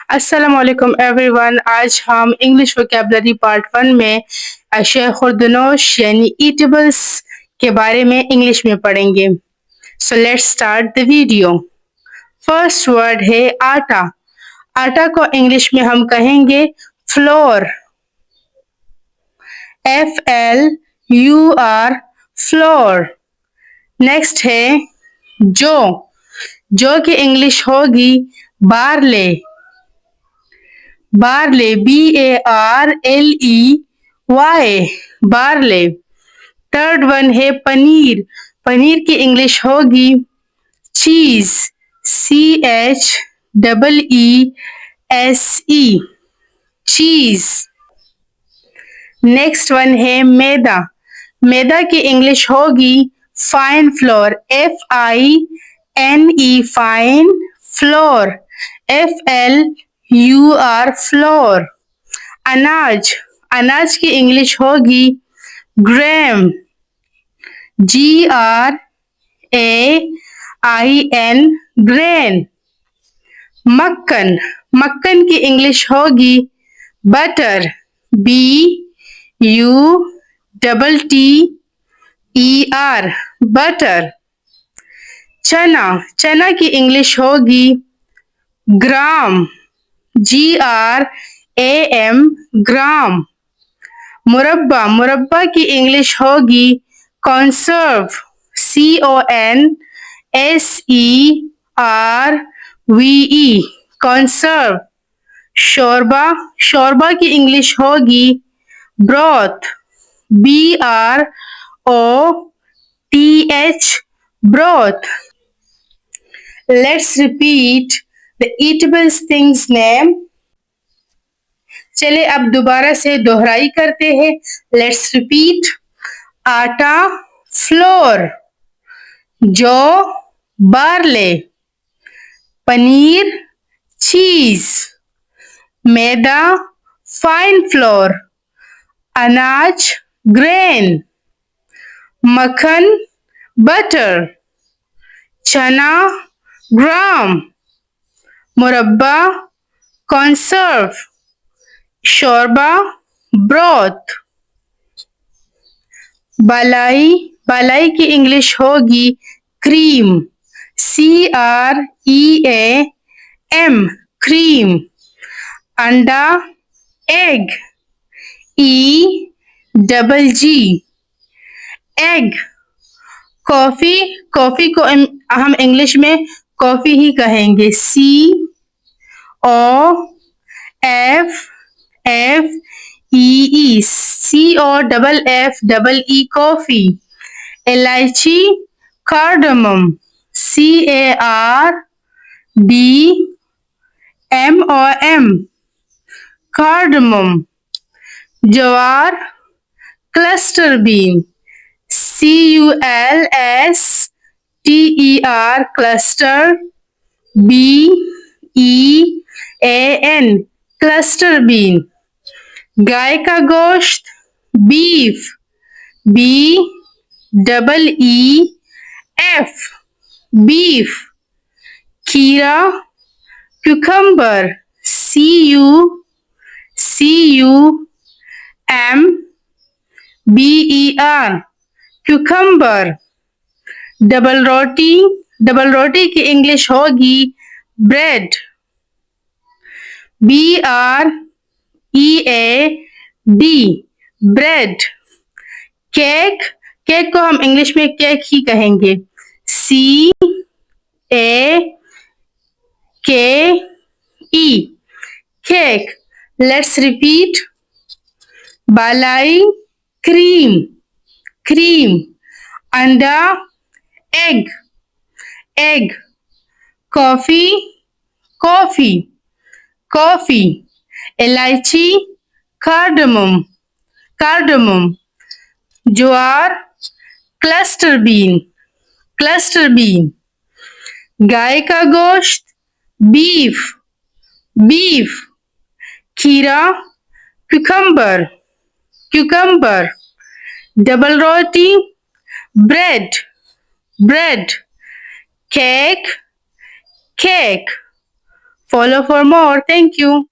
अस्सलाम वालेकुम एवरीवन। आज हम इंग्लिश वोकेबलरी पार्ट 1 में अशिया खुर्दनोश यानी ईटेबल्स के बारे में इंग्लिश में पढ़ेंगे। So let's start the video. First word है आटा। आटा को इंग्लिश में हम कहेंगे फ्लोर। FLUR floor. नेक्स्ट है जो। जो की इंग्लिश होगी barley. Barley BARLEY barley. Third one है पनीर। पनीर की इंग्लिश होगी चीज CHEESE चीज। नेक्स्ट वन है मैदा। मैदा की इंग्लिश होगी fine floor FINE fine floor FLUR floor. अनाज। अनाज की इंग्लिश होगी ग्रेम GRAIN ग्रेन। मक्खन। मक्खन की इंग्लिश होगी बटर BUTTER बटर। चना। चना की इंग्लिश होगी ग्राम GRAM ग्राम। मुरब्बा। मुरब्बा की इंग्लिश होगी कॉन्सर्व CONSERVE कॉन्सर्व। शोरबा। शोरबा की इंग्लिश होगी broth BROTH broth. Let's repeat the eatables things name. चले अब दोबारा से दोहराई करते हैं। Let's repeat. आटा फ्लोर। जो बार्ले। पनीर चीज। मैदा फाइन फ्लोर। अनाज ग्रेन। मक्खन बटर। चना ग्राम। मुरब्बा कॉन्सर्व। शोरबा ब्रोथ। बालाई। बालाई की इंग्लिश होगी क्रीम CREAM क्रीम। अंडा egg EGG egg. Coffee. Coffee को हम इंग्लिश में कॉफी ही कहेंगे COFFEE कॉफी। इलायची कार्डमम CARDMOM कार्डमम। ज्वार cluster bean CULSTER cluster BEAN cluster bean. गाय का गोश्त बीफ BEEF बीफ। खीरा क्यूकम्बर CUCUMBER क्यूकम्बर। डबल रोटी। डबल रोटी की इंग्लिश होगी bread BREAD bread. Cake. Cake को हम इंग्लिश में केक ही कहेंगे CAKE केक। Let's repeat. बालाई क्रीम क्रीम। अंडा egg egg. Coffee coffee coffee. इलायची कार्डमम कार्डमम। ज्वार क्लस्टर बीन। गाय का गोश्त बीफ बीफ। खीरा cucumber. Double roti bread. Cake cake. Follow for more. Thank you.